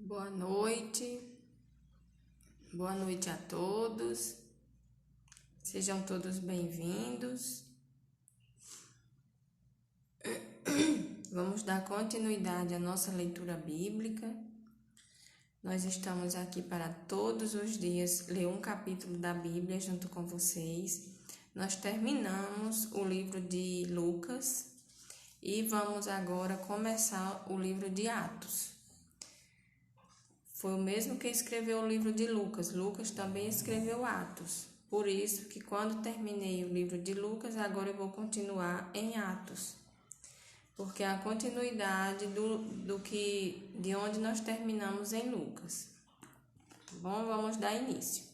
Boa noite a todos, sejam todos bem-vindos. Vamos dar continuidade à nossa leitura bíblica. Nós estamos aqui para todos os dias ler um capítulo da Bíblia junto com vocês. Nós terminamos o livro de Lucas e vamos agora começar o livro de Atos. Foi o mesmo que escreveu o livro de Lucas. Lucas também escreveu Atos. Por isso que quando terminei o livro de Lucas, agora eu vou continuar em Atos. Porque é a continuidade de onde nós terminamos em Lucas. Bom, vamos dar início.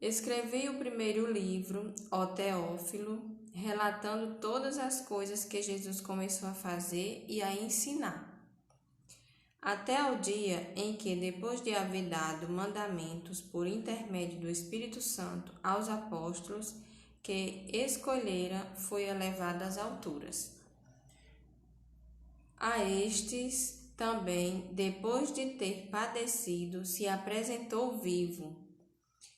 Escrevi o primeiro livro, ó Teófilo, relatando todas as coisas que Jesus começou a fazer e a ensinar, até o dia em que, depois de haver dado mandamentos por intermédio do Espírito Santo aos apóstolos que escolhera, foi elevado às alturas. A estes também, depois de ter padecido, se apresentou vivo,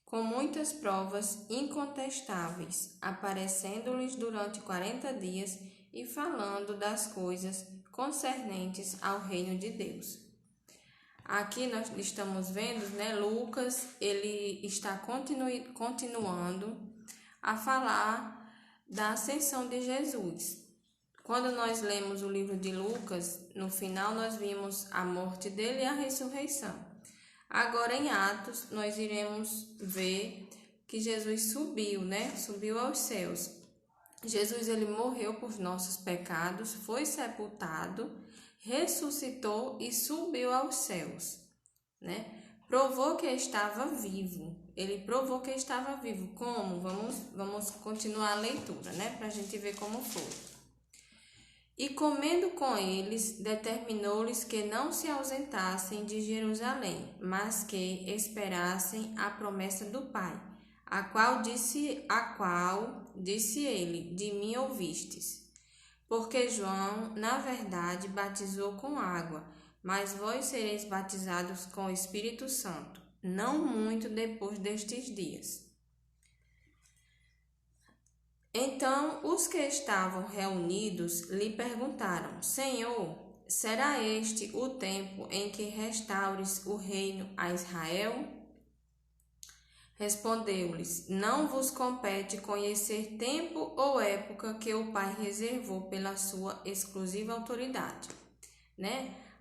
com muitas provas incontestáveis, aparecendo-lhes durante 40 dias e falando das coisas concernentes ao reino de Deus. Aqui nós estamos vendo, Lucas, ele está continuando a falar da ascensão de Jesus. Quando nós lemos o livro de Lucas, no final nós vimos a morte dele e a ressurreição. Agora em Atos nós iremos ver que Jesus subiu, Subiu aos céus. Jesus ele morreu por nossos pecados, foi sepultado, ressuscitou e subiu aos céus, Provou que estava vivo. Ele provou que estava vivo. Como? Vamos continuar a leitura, para a gente ver como foi. E comendo com eles, determinou-lhes que não se ausentassem de Jerusalém, mas que esperassem a promessa do Pai, a qual disse ele, de mim ouvistes. Porque João, na verdade, batizou com água, mas vós sereis batizados com o Espírito Santo, não muito depois destes dias. Então os que estavam reunidos lhe perguntaram: Senhor, será este o tempo em que restaures o reino a Israel? Respondeu-lhes: Não vos compete conhecer tempo ou época que o Pai reservou pela sua exclusiva autoridade.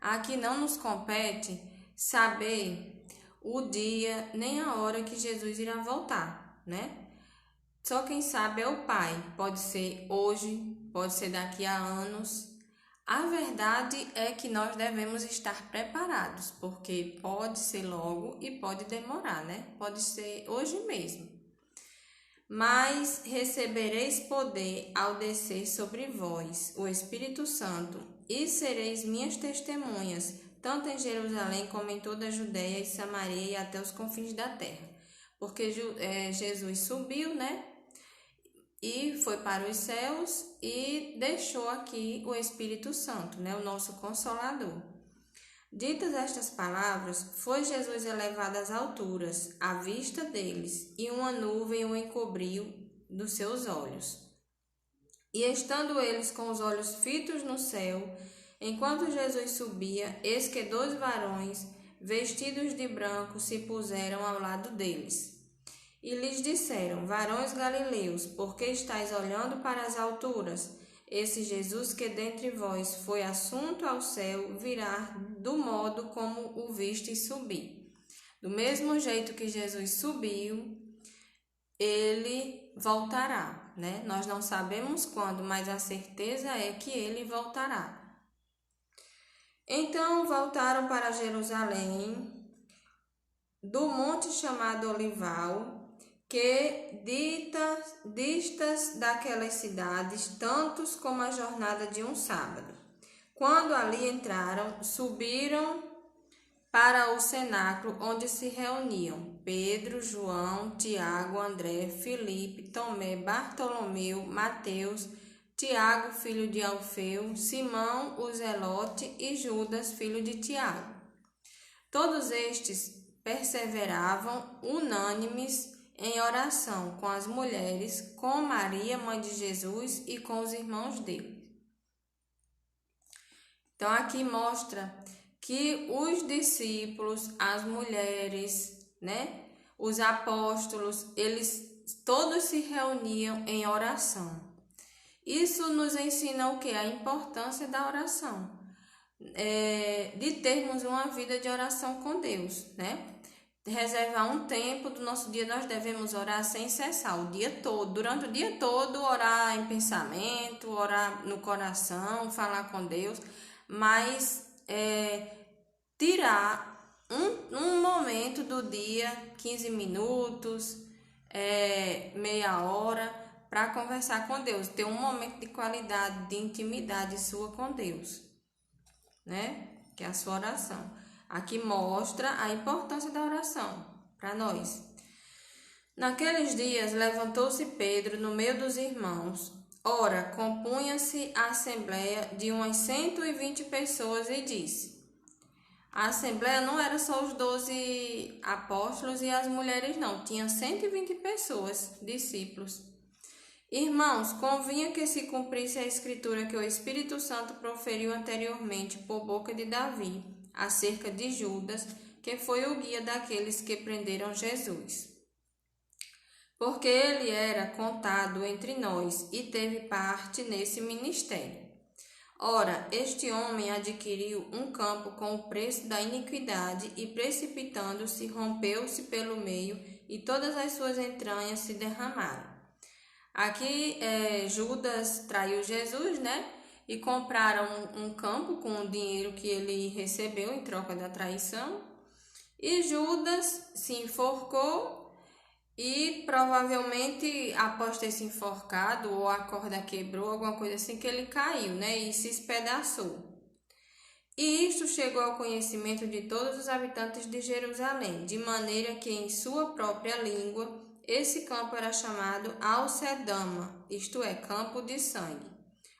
Aqui não nos compete saber o dia nem a hora que Jesus irá voltar, Só quem sabe é o Pai. Pode ser hoje, pode ser daqui a anos. A verdade é que nós devemos estar preparados, porque pode ser logo e pode demorar, Pode ser hoje mesmo. Mas recebereis poder ao descer sobre vós o Espírito Santo, e sereis minhas testemunhas, tanto em Jerusalém como em toda a Judéia e Samaria e até os confins da terra. Porque Jesus subiu, E foi para os céus e deixou aqui o Espírito Santo, o nosso Consolador. Ditas estas palavras, foi Jesus elevado às alturas, à vista deles, e uma nuvem o encobriu dos seus olhos. E estando eles com os olhos fitos no céu, enquanto Jesus subia, eis que 2 varões, vestidos de branco, se puseram ao lado deles. E lhes disseram: Varões galileus, por que estáis olhando para as alturas? Esse Jesus que dentre vós foi assunto ao céu, virá do modo como o vistes subir. Do mesmo jeito que Jesus subiu, ele voltará, Nós não sabemos quando, mas a certeza é que ele voltará. Então voltaram para Jerusalém, do monte chamado Olival, que distas daquelas cidades, tantos como a jornada de um sábado. Quando ali entraram, subiram para o cenáculo onde se reuniam Pedro, João, Tiago, André, Filipe, Tomé, Bartolomeu, Mateus, Tiago, filho de Alfeu, Simão, o Zelote e Judas, filho de Tiago. Todos estes perseveravam unânimes em oração com as mulheres, com Maria, mãe de Jesus, e com os irmãos dele. Então, aqui mostra que os discípulos, as mulheres, né, os apóstolos, eles todos se reuniam em oração. Isso nos ensina o quê? A importância da oração, de termos uma vida de oração com Deus, né? Reservar um tempo do nosso dia, nós devemos orar sem cessar, o dia todo, durante o dia todo, orar em pensamento, orar no coração, falar com Deus, mas tirar um momento do dia, 15 minutos, meia hora, para conversar com Deus, ter um momento de qualidade, de intimidade sua com Deus, né? Que é a sua oração. Aqui mostra a importância da oração para nós. Naqueles dias levantou-se Pedro no meio dos irmãos. Ora, compunha-se a assembleia de umas 120 pessoas e disse: a assembleia não era só os 12 apóstolos e as mulheres, não. Tinha 120 pessoas, discípulos. Irmãos, convinha que se cumprisse a escritura que o Espírito Santo proferiu anteriormente por boca de Davi, acerca de Judas, que foi o guia daqueles que prenderam Jesus. Porque ele era contado entre nós e teve parte nesse ministério. Ora, este homem adquiriu um campo com o preço da iniquidade e, precipitando-se, rompeu-se pelo meio e todas as suas entranhas se derramaram. Aqui Judas traiu Jesus, né? E compraram um campo com o dinheiro que ele recebeu em troca da traição. E Judas se enforcou e provavelmente após ter se enforcado ou a corda quebrou, alguma coisa assim, que ele caiu, né? E se espedaçou. E isto chegou ao conhecimento de todos os habitantes de Jerusalém, de maneira que em sua própria língua esse campo era chamado Alcedama, isto é, campo de sangue.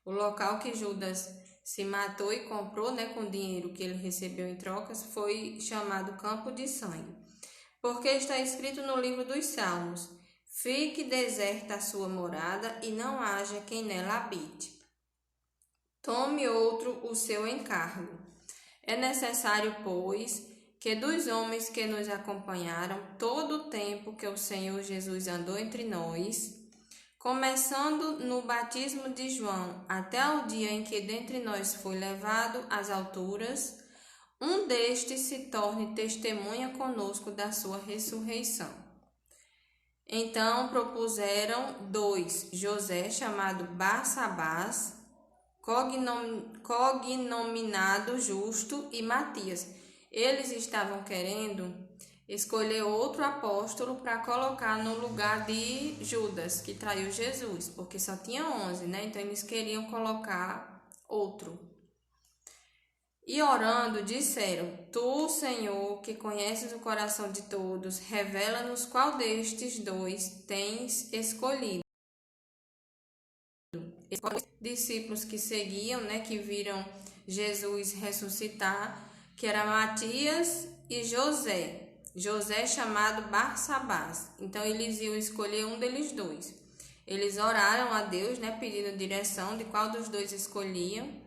O local que Judas se matou e comprou, né, com o dinheiro que ele recebeu em trocas, foi chamado campo de sangue. Porque está escrito no livro dos Salmos: fique deserta a sua morada e não haja quem nela habite. Tome outro o seu encargo. É necessário, pois, que dos homens que nos acompanharam todo o tempo que o Senhor Jesus andou entre nós, começando no batismo de João até o dia em que dentre nós foi levado às alturas, um destes se torne testemunha conosco da sua ressurreição. Então propuseram 2, José, chamado Barsabás, cognominado Justo, e Matias. Eles estavam querendo escolher outro apóstolo para colocar no lugar de Judas, que traiu Jesus, porque só tinha 11, né? Então eles queriam colocar outro. E orando, disseram: Tu, Senhor, que conheces o coração de todos, revela-nos qual destes 2 tens escolhido. Discípulos que seguiam, né, que viram Jesus ressuscitar, que era Matias e José chamado Barsabás. Então eles iam escolher um deles 2. Eles oraram a Deus, né, pedindo direção de qual dos 2 escolhiam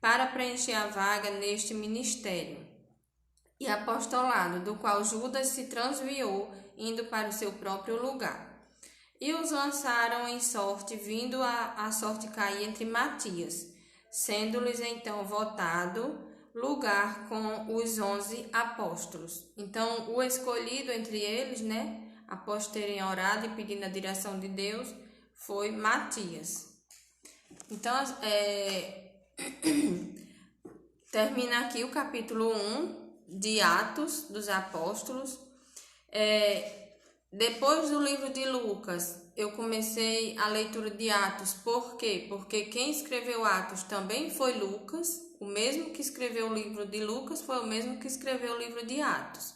para preencher a vaga neste ministério e apostolado, do qual Judas se transviou, indo para o seu próprio lugar. E os lançaram em sorte, vindo a sorte cair entre Matias, sendo-lhes então votado lugar com os 11 apóstolos. Então, o escolhido entre eles, né, após terem orado e pedindo a direção de Deus, foi Matias. Então, termina aqui o capítulo 1 de Atos dos Apóstolos. Depois do livro de Lucas, eu comecei a leitura de Atos. Por quê? Porque quem escreveu Atos também foi Lucas. O mesmo que escreveu o livro de Lucas foi o mesmo que escreveu o livro de Atos.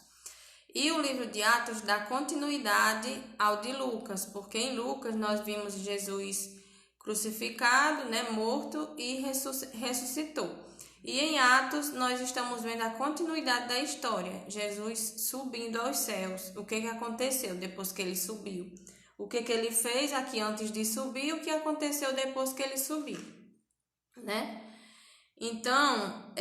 E o livro de Atos dá continuidade ao de Lucas, porque em Lucas nós vimos Jesus crucificado, né, morto e ressuscitou. E em Atos, nós estamos vendo a continuidade da história. Jesus subindo aos céus. O que aconteceu depois que ele subiu? O que ele fez aqui antes de subir? O que aconteceu depois que ele subiu? Né? Então,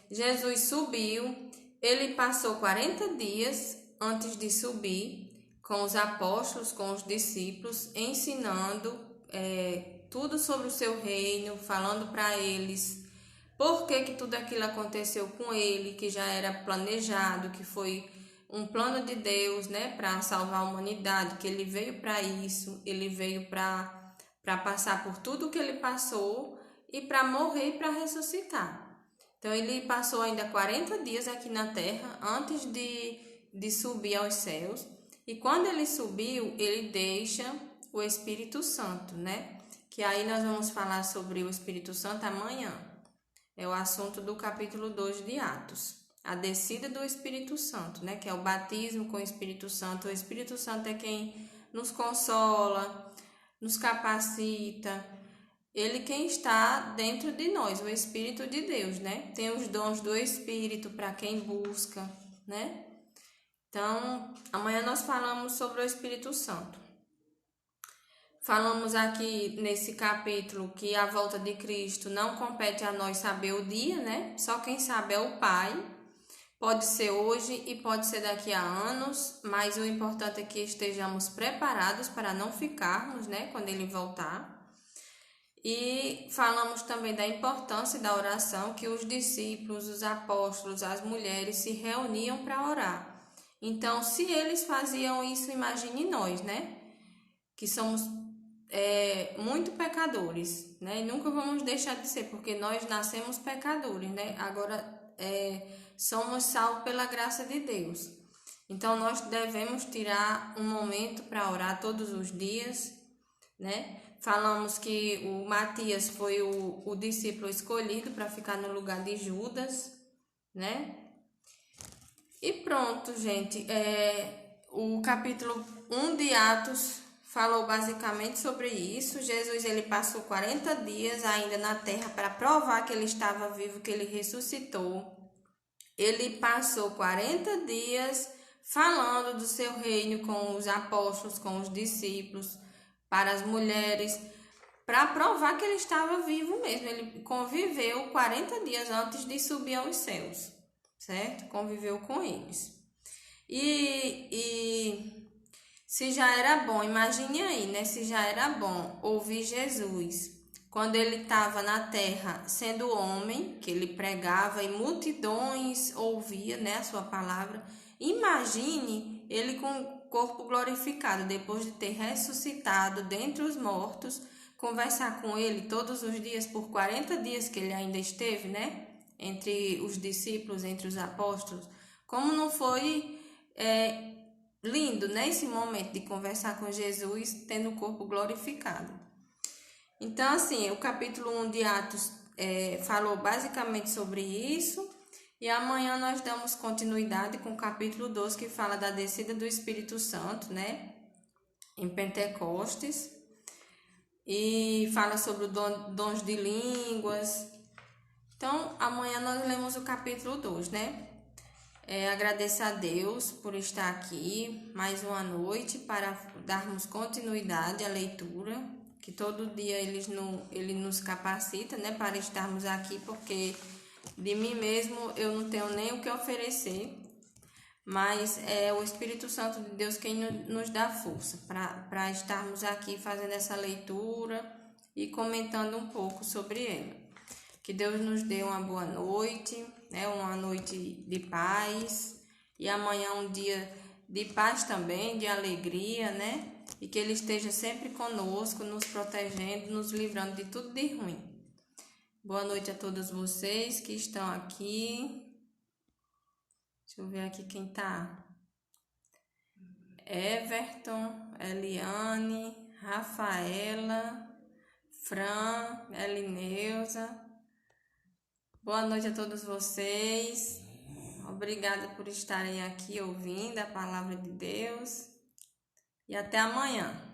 Jesus subiu. Ele passou 40 dias antes de subir com os apóstolos, com os discípulos, ensinando tudo sobre o seu reino, falando para eles por que tudo aquilo aconteceu com ele, que já era planejado, que foi um plano de Deus, né, para salvar a humanidade, que ele veio para isso, ele veio para passar por tudo que ele passou e para morrer e para ressuscitar. Então ele passou ainda 40 dias aqui na terra antes de subir aos céus. E quando ele subiu, ele deixa o Espírito Santo, né? Que aí nós vamos falar sobre o Espírito Santo amanhã. É o assunto do capítulo 2 de Atos. A descida do Espírito Santo, né? Que é o batismo com o Espírito Santo. O Espírito Santo é quem nos consola, nos capacita. Ele quem está dentro de nós, o Espírito de Deus, né? Tem os dons do Espírito para quem busca, né? Então, amanhã nós falamos sobre o Espírito Santo. Falamos aqui nesse capítulo que a volta de Cristo não compete a nós saber o dia, né? Só quem sabe é o Pai. Pode ser hoje e pode ser daqui a anos, mas o importante é que estejamos preparados para não ficarmos, né? Quando ele voltar. E falamos também da importância da oração, que os discípulos, os apóstolos, as mulheres se reuniam para orar. Então, se eles faziam isso, imagine nós, né? Que somos muito pecadores, né? E nunca vamos deixar de ser, porque nós nascemos pecadores, né? Agora, somos salvos pela graça de Deus. Então, nós devemos tirar um momento para orar todos os dias, né? Falamos que o Matias foi o discípulo escolhido para ficar no lugar de Judas, né? E pronto, gente. O capítulo 1 de Atos falou basicamente sobre isso. Jesus ele passou 40 dias ainda na terra para provar que ele estava vivo, que ele ressuscitou. Ele passou 40 dias falando do seu reino com os apóstolos, com os discípulos, para as mulheres, para provar que ele estava vivo mesmo. Ele conviveu 40 dias antes de subir aos céus, certo? Conviveu com eles. E se já era bom, imagine aí, né? Se já era bom ouvir Jesus quando ele estava na terra sendo homem, que ele pregava e multidões ouvia, né, a sua palavra. Imagine ele com o corpo glorificado, depois de ter ressuscitado dentre os mortos, conversar com ele todos os dias por 40 dias que ele ainda esteve, né? Entre os discípulos, entre os apóstolos. Como não foi lindo, né? Esse momento de conversar com Jesus, tendo o corpo glorificado. Então, assim, o capítulo 1 de Atos falou basicamente sobre isso. E amanhã nós damos continuidade com o capítulo 12, que fala da descida do Espírito Santo, né? Em Pentecostes. E fala sobre os dons de línguas. Então, amanhã nós lemos o capítulo 2, né? Agradeço a Deus por estar aqui mais uma noite para darmos continuidade à leitura, que todo dia ele nos capacita, né, para estarmos aqui, porque de mim mesmo eu não tenho nem o que oferecer, mas é o Espírito Santo de Deus quem nos dá força para estarmos aqui fazendo essa leitura e comentando um pouco sobre ela. Que Deus nos dê uma boa noite, né? Uma noite de paz, e amanhã um dia de paz também, de alegria, né? E que Ele esteja sempre conosco, nos protegendo, nos livrando de tudo de ruim. Boa noite a todos vocês que estão aqui. Deixa eu ver aqui quem tá. Everton, Eliane, Rafaela, Fran, Elineuza. Boa noite a todos vocês. Obrigada por estarem aqui ouvindo a palavra de Deus. E até amanhã.